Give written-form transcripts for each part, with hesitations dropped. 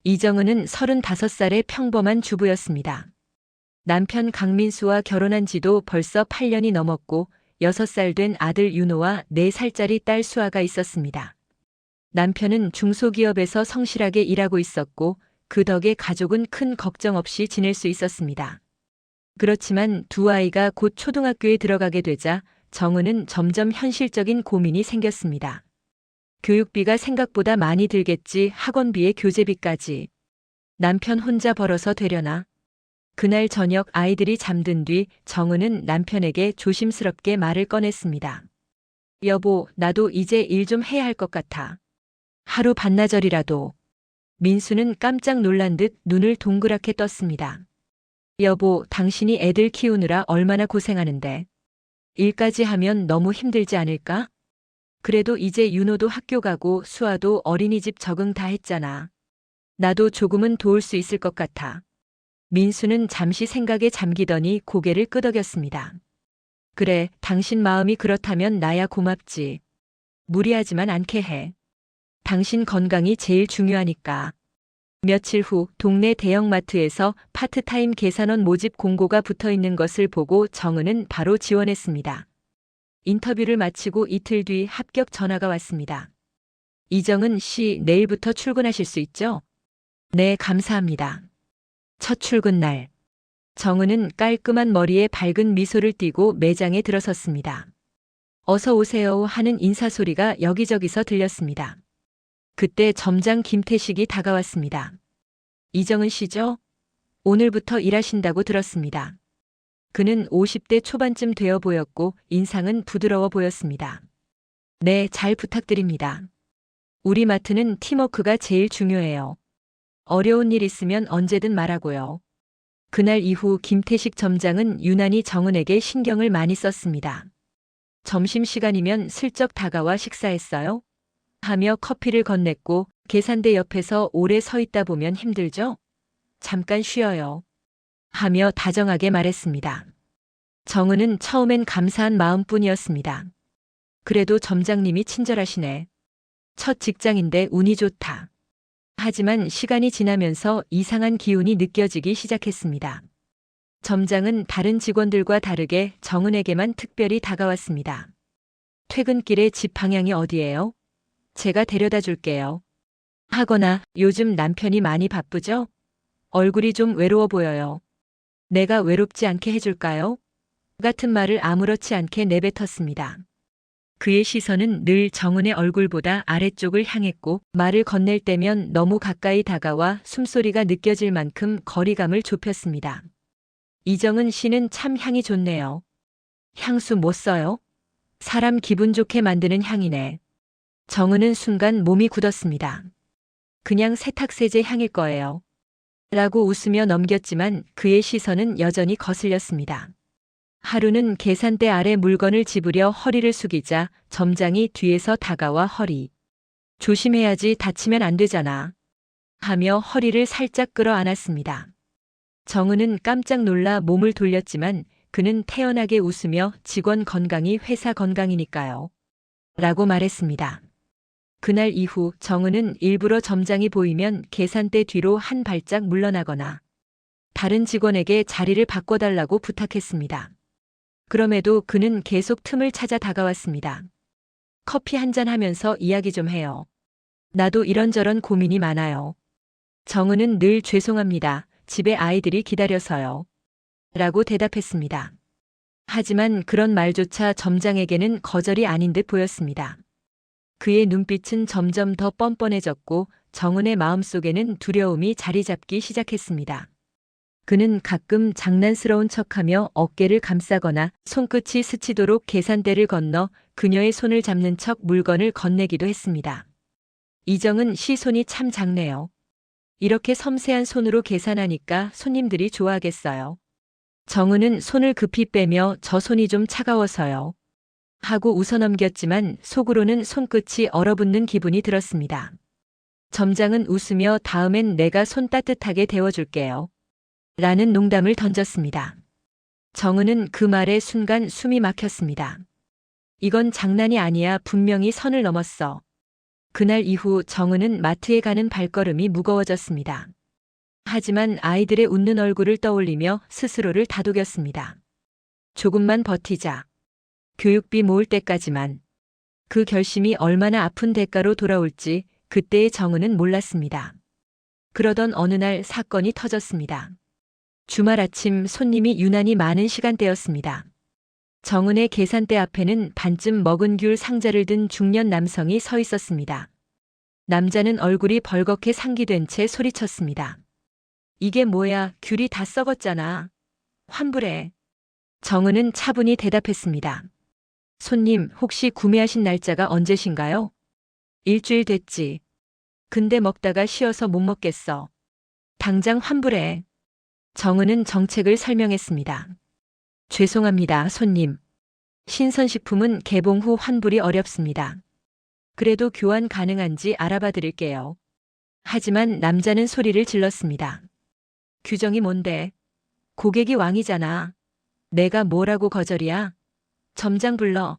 이정은은 35살의 평범한 주부였습니다. 남편 강민수와 결혼한 지도 벌써 8년이 넘었고 6살 된 아들 윤호와 4살짜리 딸 수아가 있었습니다. 남편은 중소기업에서 성실하게 일하고 있었고 그 덕에 가족은 큰 걱정 없이 지낼 수 있었습니다. 그렇지만 두 아이가 곧 초등학교에 들어가게 되자 정은은 점점 현실적인 고민이 생겼습니다. 교육비가 생각보다 많이 들겠지, 학원비에 교재비까지. 남편 혼자 벌어서 되려나? 그날 저녁 아이들이 잠든 뒤 정은은 남편에게 조심스럽게 말을 꺼냈습니다. 여보, 나도 이제 일 좀 해야 할 것 같아. 하루 반나절이라도. 민수는 깜짝 놀란 듯 눈을 동그랗게 떴습니다. 여보, 당신이 애들 키우느라 얼마나 고생하는데. 일까지 하면 너무 힘들지 않을까? 그래도 이제 윤호도 학교 가고 수아도 어린이집 적응 다 했잖아. 나도 조금은 도울 수 있을 것 같아. 민수는 잠시 생각에 잠기더니 고개를 끄덕였습니다. 그래, 당신 마음이 그렇다면 나야 고맙지. 무리하지만 않게 해. 당신 건강이 제일 중요하니까. 며칠 후 동네 대형마트에서 파트타임 계산원 모집 공고가 붙어 있는 것을 보고 정은은 바로 지원했습니다. 인터뷰를 마치고 이틀 뒤 합격 전화가 왔습니다. 이정은 씨, 내일부터 출근하실 수 있죠? 네, 감사합니다. 첫 출근 날. 정은은 깔끔한 머리에 밝은 미소를 띠고 매장에 들어섰습니다. 어서 오세요 하는 인사소리가 여기저기서 들렸습니다. 그때 점장 김태식이 다가왔습니다. 이정은 씨죠? 오늘부터 일하신다고 들었습니다. 그는 50대 초반쯤 되어 보였고 인상은 부드러워 보였습니다. 네, 잘 부탁드립니다. 우리 마트는 팀워크가 제일 중요해요. 어려운 일 있으면 언제든 말하고요. 그날 이후 김태식 점장은 유난히 정은에게 신경을 많이 썼습니다. 점심시간이면 슬쩍 다가와 식사했어요? 하며 커피를 건넸고 계산대 옆에서 오래 서 있다 보면 힘들죠? 잠깐 쉬어요. 하며 다정하게 말했습니다. 정은은 처음엔 감사한 마음뿐이었습니다. 그래도 점장님이 친절하시네. 첫 직장인데 운이 좋다. 하지만 시간이 지나면서 이상한 기운이 느껴지기 시작했습니다. 점장은 다른 직원들과 다르게 정은에게만 특별히 다가왔습니다. 퇴근길에 집 방향이 어디예요? 제가 데려다 줄게요. 하거나 요즘 남편이 많이 바쁘죠? 얼굴이 좀 외로워 보여요. 내가 외롭지 않게 해줄까요? 같은 말을 아무렇지 않게 내뱉었습니다. 그의 시선은 늘 정은의 얼굴보다 아래쪽을 향했고 말을 건넬 때면 너무 가까이 다가와 숨소리가 느껴질 만큼 거리감을 좁혔습니다. 이정은 씨는 참 향이 좋네요. 향수 못 써요? 사람 기분 좋게 만드는 향이네. 정은은 순간 몸이 굳었습니다. 그냥 세탁세제 향일 거예요. 라고 웃으며 넘겼지만 그의 시선은 여전히 거슬렸습니다. 하루는 계산대 아래 물건을 집으려 허리를 숙이자 점장이 뒤에서 다가와 허리. 조심해야지, 다치면 안 되잖아. 하며 허리를 살짝 끌어안았습니다. 정은은 깜짝 놀라 몸을 돌렸지만 그는 태연하게 웃으며 직원 건강이 회사 건강이니까요. 라고 말했습니다. 그날 이후 정은은 일부러 점장이 보이면 계산대 뒤로 한 발짝 물러나거나 다른 직원에게 자리를 바꿔달라고 부탁했습니다. 그럼에도 그는 계속 틈을 찾아 다가왔습니다. 커피 한잔 하면서 이야기 좀 해요. 나도 이런저런 고민이 많아요. 정은은 늘 죄송합니다. 집에 아이들이 기다려서요. 라고 대답했습니다. 하지만 그런 말조차 점장에게는 거절이 아닌 듯 보였습니다. 그의 눈빛은 점점 더 뻔뻔해졌고 정은의 마음속에는 두려움이 자리 잡기 시작했습니다. 그는 가끔 장난스러운 척하며 어깨를 감싸거나 손끝이 스치도록 계산대를 건너 그녀의 손을 잡는 척 물건을 건네기도 했습니다. 이정은 씨 손이 참 작네요. 이렇게 섬세한 손으로 계산하니까 손님들이 좋아하겠어요. 정은은 손을 급히 빼며 저 손이 좀 차가워서요. 하고 웃어넘겼지만 속으로는 손끝이 얼어붙는 기분이 들었습니다. 점장은 웃으며 다음엔 내가 손 따뜻하게 데워줄게요. 라는 농담을 던졌습니다. 정은은 그 말에 순간 숨이 막혔습니다. 이건 장난이 아니야. 분명히 선을 넘었어. 그날 이후 정은은 마트에 가는 발걸음이 무거워졌습니다. 하지만 아이들의 웃는 얼굴을 떠올리며 스스로를 다독였습니다. 조금만 버티자. 교육비 모을 때까지만. 그 결심이 얼마나 아픈 대가로 돌아올지 그때의 정은은 몰랐습니다. 그러던 어느 날 사건이 터졌습니다. 주말 아침 손님이 유난히 많은 시간대였습니다. 정은의 계산대 앞에는 반쯤 먹은 귤 상자를 든 중년 남성이 서 있었습니다. 남자는 얼굴이 벌겋게 상기된 채 소리쳤습니다. 이게 뭐야, 귤이 다 썩었잖아. 환불해. 정은은 차분히 대답했습니다. 손님, 혹시 구매하신 날짜가 언제신가요? 일주일 됐지. 근데 먹다가 쉬어서 못 먹겠어. 당장 환불해. 정은은 정책을 설명했습니다. 죄송합니다, 손님. 신선식품은 개봉 후 환불이 어렵습니다. 그래도 교환 가능한지 알아봐 드릴게요. 하지만 남자는 소리를 질렀습니다. 규정이 뭔데? 고객이 왕이잖아. 내가 뭐라고 거절이야? 점장 불러.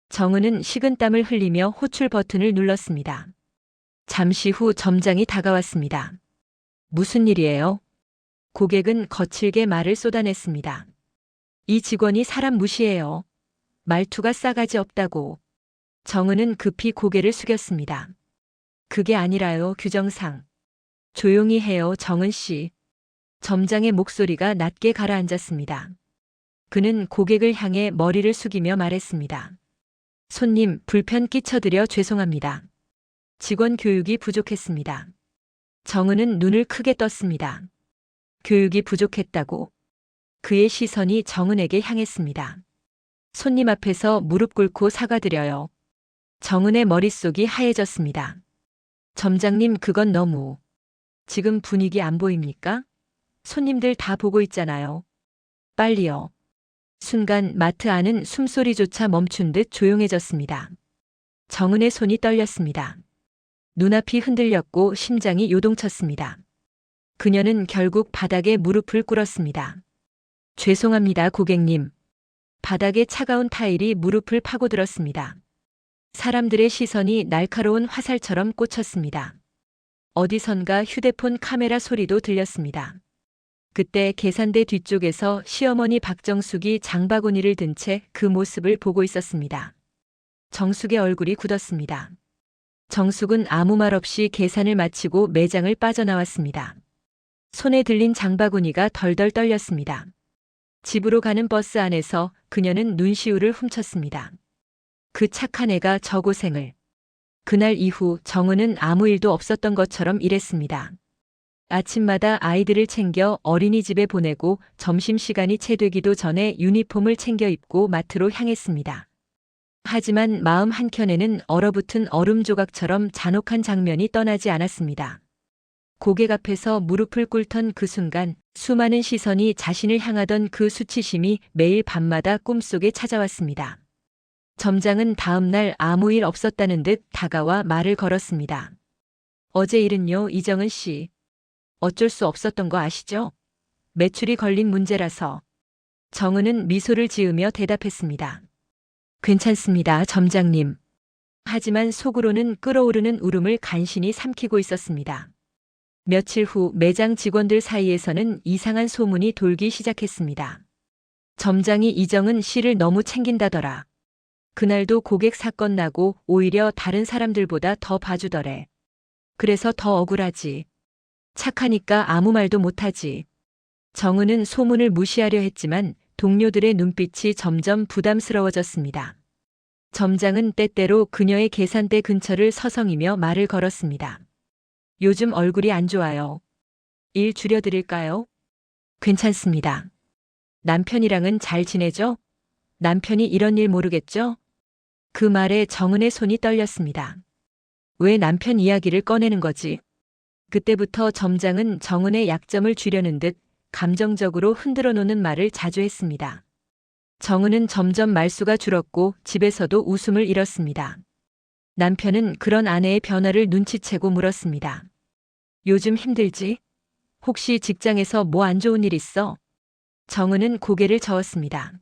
정은은 식은땀을 흘리며 호출 버튼을 눌렀습니다. 잠시 후 점장이 다가왔습니다. 무슨 일이에요? 고객은 거칠게 말을 쏟아냈습니다. 이 직원이 사람 무시해요. 말투가 싸가지 없다고. 정은은 급히 고개를 숙였습니다. 그게 아니라요, 규정상. 조용히 해요, 정은 씨. 점장의 목소리가 낮게 가라앉았습니다. 그는 고객을 향해 머리를 숙이며 말했습니다. 손님, 불편 끼쳐드려 죄송합니다. 직원 교육이 부족했습니다. 정은은 눈을 크게 떴습니다. 교육이 부족했다고. 그의 시선이 정은에게 향했습니다. 손님 앞에서 무릎 꿇고 사과드려요. 정은의 머릿속이 하얘졌습니다. 점장님, 그건 너무. 지금 분위기 안 보입니까? 손님들 다 보고 있잖아요. 빨리요. 순간 마트 안은 숨소리조차 멈춘 듯 조용해졌습니다. 정은의 손이 떨렸습니다. 눈앞이 흔들렸고 심장이 요동쳤습니다. 그녀는 결국 바닥에 무릎을 꿇었습니다. 죄송합니다, 고객님. 바닥에 차가운 타일이 무릎을 파고들었습니다. 사람들의 시선이 날카로운 화살처럼 꽂혔습니다. 어디선가 휴대폰 카메라 소리도 들렸습니다. 그때 계산대 뒤쪽에서 시어머니 박정숙이 장바구니를 든 채 그 모습을 보고 있었습니다. 정숙의 얼굴이 굳었습니다. 정숙은 아무 말 없이 계산을 마치고 매장을 빠져나왔습니다. 손에 들린 장바구니가 덜덜 떨렸습니다. 집으로 가는 버스 안에서 그녀는 눈시울을 훔쳤습니다. 그 착한 애가 저 고생을. 그날 이후 정은은 아무 일도 없었던 것처럼 일했습니다. 아침마다 아이들을 챙겨 어린이집에 보내고 점심시간이 채 되기도 전에 유니폼을 챙겨 입고 마트로 향했습니다. 하지만 마음 한켠에는 얼어붙은 얼음 조각처럼 잔혹한 장면이 떠나지 않았습니다. 고객 앞에서 무릎을 꿇던 그 순간 수많은 시선이 자신을 향하던 그 수치심이 매일 밤마다 꿈속에 찾아왔습니다. 점장은 다음 날 아무 일 없었다는 듯 다가와 말을 걸었습니다. 어제 일은요, 이정은 씨. 어쩔 수 없었던 거 아시죠? 매출이 걸린 문제라서. 정은은 미소를 지으며 대답했습니다. 괜찮습니다, 점장님. 하지만 속으로는 끓어오르는 울음을 간신히 삼키고 있었습니다. 며칠 후 매장 직원들 사이에서는 이상한 소문이 돌기 시작했습니다. 점장이 이정은 씨를 너무 챙긴다더라. 그날도 고객 사건 나고 오히려 다른 사람들보다 더 봐주더래. 그래서 더 억울하지. 착하니까 아무 말도 못하지. 정은은 소문을 무시하려 했지만 동료들의 눈빛이 점점 부담스러워졌습니다. 점장은 때때로 그녀의 계산대 근처를 서성이며 말을 걸었습니다. 요즘 얼굴이 안 좋아요. 일 줄여드릴까요? 괜찮습니다. 남편이랑은 잘 지내죠? 남편이 이런 일 모르겠죠? 그 말에 정은의 손이 떨렸습니다. 왜 남편 이야기를 꺼내는 거지? 그때부터 점장은 정은의 약점을 쥐려는 듯 감정적으로 흔들어 놓는 말을 자주 했습니다. 정은은 점점 말수가 줄었고 집에서도 웃음을 잃었습니다. 남편은 그런 아내의 변화를 눈치채고 물었습니다. 요즘 힘들지? 혹시 직장에서 뭐 안 좋은 일 있어? 정은은 고개를 저었습니다.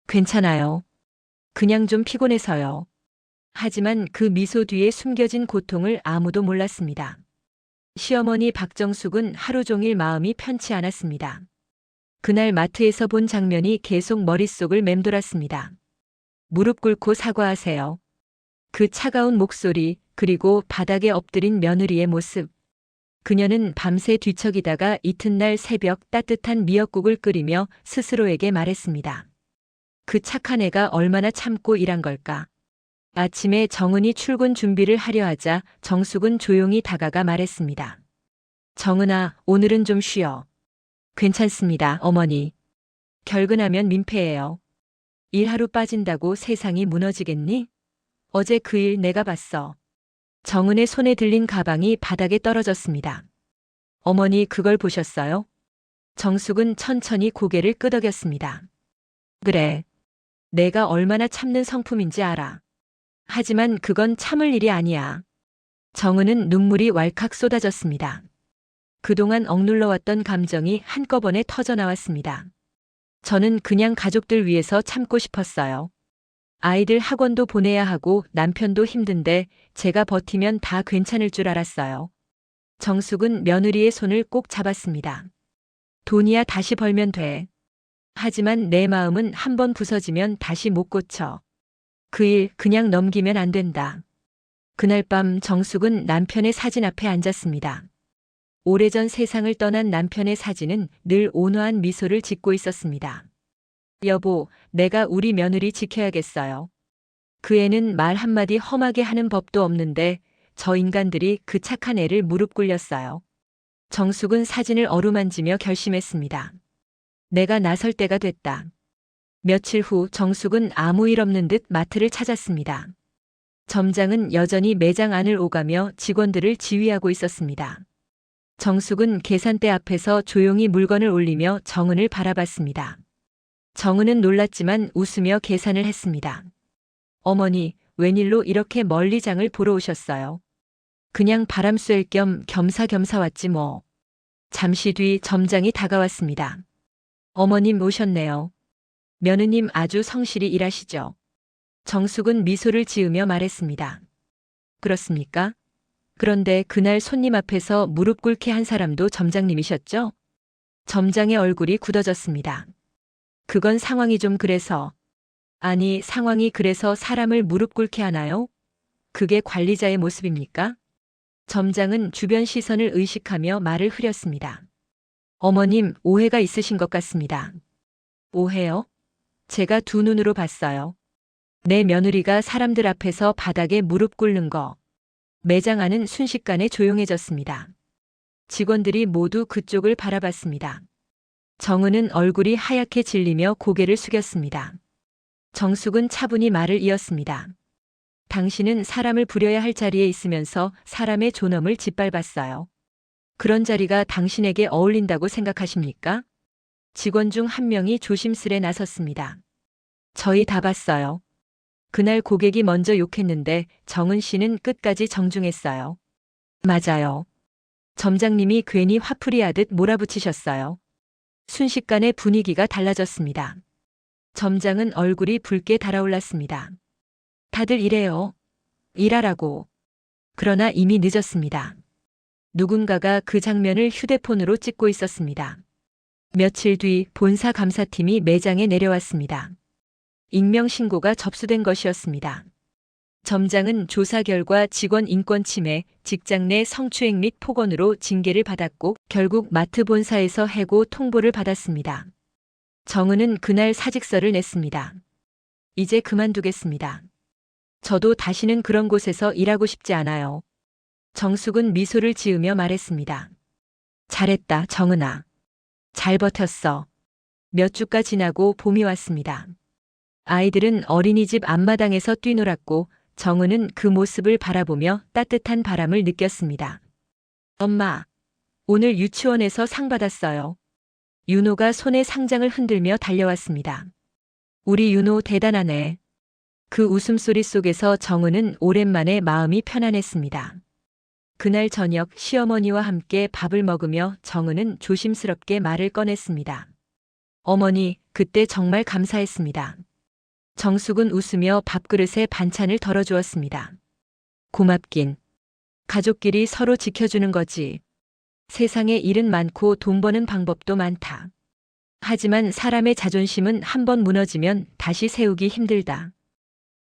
괜찮아요. 그냥 좀 피곤해서요. 하지만 그 미소 뒤에 숨겨진 고통을 아무도 몰랐습니다. 시어머니 박정숙은 하루 종일 마음이 편치 않았습니다. 그날 마트에서 본 장면이 계속 머릿속을 맴돌았습니다. 무릎 꿇고 사과하세요. 그 차가운 목소리, 그리고 바닥에 엎드린 며느리의 모습. 그녀는 밤새 뒤척이다가 이튿날 새벽 따뜻한 미역국을 끓이며 스스로에게 말했습니다. 그 착한 애가 얼마나 참고 일한 걸까. 아침에 정은이 출근 준비를 하려 하자 정숙은 조용히 다가가 말했습니다. 정은아, 오늘은 좀 쉬어. 괜찮습니다, 어머니. 결근하면 민폐예요. 일 하루 빠진다고 세상이 무너지겠니? 어제 그 일 내가 봤어. 정은의 손에 들린 가방이 바닥에 떨어졌습니다. 어머니 그걸 보셨어요? 정숙은 천천히 고개를 끄덕였습니다. 그래. 내가 얼마나 참는 성품인지 알아. 하지만 그건 참을 일이 아니야. 정은은 눈물이 왈칵 쏟아졌습니다. 그동안 억눌러왔던 감정이 한꺼번에 터져나왔습니다. 저는 그냥 가족들 위해서 참고 싶었어요. 아이들 학원도 보내야 하고 남편도 힘든데 제가 버티면 다 괜찮을 줄 알았어요. 정숙은 며느리의 손을 꼭 잡았습니다. 돈이야 다시 벌면 돼. 하지만 내 마음은 한번 부서지면 다시 못 고쳐. 그 일 그냥 넘기면 안 된다. 그날 밤 정숙은 남편의 사진 앞에 앉았습니다. 오래전 세상을 떠난 남편의 사진은 늘 온화한 미소를 짓고 있었습니다. 여보, 내가 우리 며느리 지켜야겠어요. 그 애는 말 한마디 험하게 하는 법도 없는데 저 인간들이 그 착한 애를 무릎 꿇렸어요. 정숙은 사진을 어루만지며 결심했습니다. 내가 나설 때가 됐다. 며칠 후 정숙은 아무 일 없는 듯 마트를 찾았습니다. 점장은 여전히 매장 안을 오가며 직원들을 지휘하고 있었습니다. 정숙은 계산대 앞에서 조용히 물건을 올리며 정은을 바라봤습니다. 정은은 놀랐지만 웃으며 계산을 했습니다. 어머니, 웬일로 이렇게 멀리 장을 보러 오셨어요? 그냥 바람 쐴 겸 겸사겸사 왔지 뭐. 잠시 뒤 점장이 다가왔습니다. 어머님 오셨네요. 며느님 아주 성실히 일하시죠. 정숙은 미소를 지으며 말했습니다. 그렇습니까? 그런데 그날 손님 앞에서 무릎 꿇게 한 사람도 점장님이셨죠? 점장의 얼굴이 굳어졌습니다. 그건 상황이 좀 그래서. 아니, 상황이 그래서 사람을 무릎 꿇게 하나요? 그게 관리자의 모습입니까? 점장은 주변 시선을 의식하며 말을 흐렸습니다. 어머님, 오해가 있으신 것 같습니다. 오해요? 제가 두 눈으로 봤어요. 내 며느리가 사람들 앞에서 바닥에 무릎 꿇는 거. 매장 안은 순식간에 조용해졌습니다. 직원들이 모두 그쪽을 바라봤습니다. 정은은 얼굴이 하얗게 질리며 고개를 숙였습니다. 정숙은 차분히 말을 이었습니다. 당신은 사람을 부려야 할 자리에 있으면서 사람의 존엄을 짓밟았어요. 그런 자리가 당신에게 어울린다고 생각하십니까? 직원 중 한 명이 조심스레 나섰습니다. 저희 다 봤어요. 그날 고객이 먼저 욕했는데 정은 씨는 끝까지 정중했어요. 맞아요. 점장님이 괜히 화풀이하듯 몰아붙이셨어요. 순식간에 분위기가 달라졌습니다. 점장은 얼굴이 붉게 달아올랐습니다. 다들 이래요. 일하라고. 그러나 이미 늦었습니다. 누군가가 그 장면을 휴대폰으로 찍고 있었습니다. 며칠 뒤 본사 감사팀이 매장에 내려왔습니다. 익명 신고가 접수된 것이었습니다. 점장은 조사 결과 직원 인권 침해, 직장 내 성추행 및 폭언으로 징계를 받았고 결국 마트 본사에서 해고 통보를 받았습니다. 정은은 그날 사직서를 냈습니다. 이제 그만두겠습니다. 저도 다시는 그런 곳에서 일하고 싶지 않아요. 정숙은 미소를 지으며 말했습니다. 잘했다, 정은아. 잘 버텼어. 몇 주가 지나고 봄이 왔습니다. 아이들은 어린이집 앞마당에서 뛰놀았고 정은은 그 모습을 바라보며 따뜻한 바람을 느꼈습니다. 엄마, 오늘 유치원에서 상 받았어요. 윤호가 손에 상장을 흔들며 달려왔습니다. 우리 윤호 대단하네. 그 웃음소리 속에서 정은은 오랜만에 마음이 편안했습니다. 그날 저녁 시어머니와 함께 밥을 먹으며 정은은 조심스럽게 말을 꺼냈습니다. 어머니, 그때 정말 감사했습니다. 정숙은 웃으며 밥그릇에 반찬을 덜어주었습니다. 고맙긴. 가족끼리 서로 지켜주는 거지. 세상에 일은 많고 돈 버는 방법도 많다. 하지만 사람의 자존심은 한번 무너지면 다시 세우기 힘들다.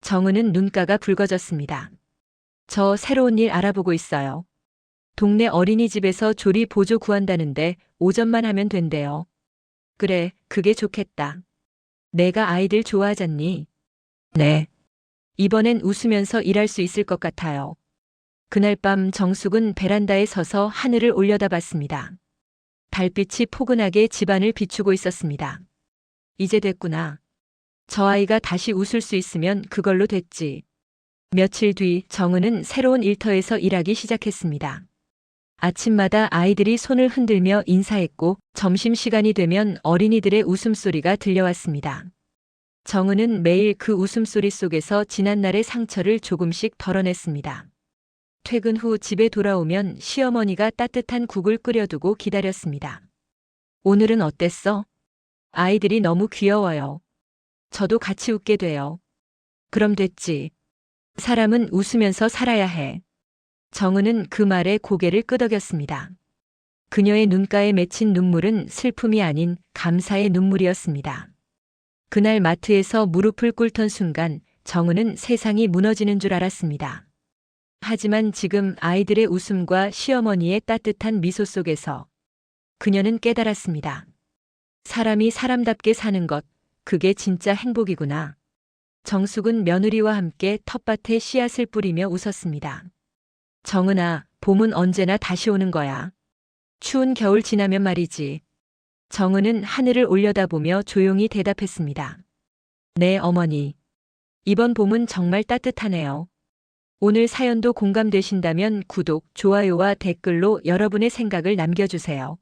정은은 눈가가 붉어졌습니다. 저 새로운 일 알아보고 있어요. 동네 어린이집에서 조리 보조 구한다는데 오전만 하면 된대요. 그래, 그게 좋겠다. 내가 아이들 좋아하잖니? 네. 이번엔 웃으면서 일할 수 있을 것 같아요. 그날 밤 정숙은 베란다에 서서 하늘을 올려다봤습니다. 달빛이 포근하게 집안을 비추고 있었습니다. 이제 됐구나. 저 아이가 다시 웃을 수 있으면 그걸로 됐지. 며칠 뒤 정은은 새로운 일터에서 일하기 시작했습니다. 아침마다 아이들이 손을 흔들며 인사했고 점심시간이 되면 어린이들의 웃음소리가 들려왔습니다. 정은은 매일 그 웃음소리 속에서 지난날의 상처를 조금씩 덜어냈습니다. 퇴근 후 집에 돌아오면 시어머니가 따뜻한 국을 끓여두고 기다렸습니다. 오늘은 어땠어? 아이들이 너무 귀여워요. 저도 같이 웃게 돼요. 그럼 됐지. 사람은 웃으면서 살아야 해. 정은은 그 말에 고개를 끄덕였습니다. 그녀의 눈가에 맺힌 눈물은 슬픔이 아닌 감사의 눈물이었습니다. 그날 마트에서 무릎을 꿇던 순간 정은은 세상이 무너지는 줄 알았습니다. 하지만 지금 아이들의 웃음과 시어머니의 따뜻한 미소 속에서 그녀는 깨달았습니다. 사람이 사람답게 사는 것, 그게 진짜 행복이구나. 정숙은 며느리와 함께 텃밭에 씨앗을 뿌리며 웃었습니다. 정은아, 봄은 언제나 다시 오는 거야. 추운 겨울 지나면 말이지. 정은은 하늘을 올려다보며 조용히 대답했습니다. 네, 어머니. 이번 봄은 정말 따뜻하네요. 오늘 사연도 공감되신다면 구독, 좋아요와 댓글로 여러분의 생각을 남겨주세요.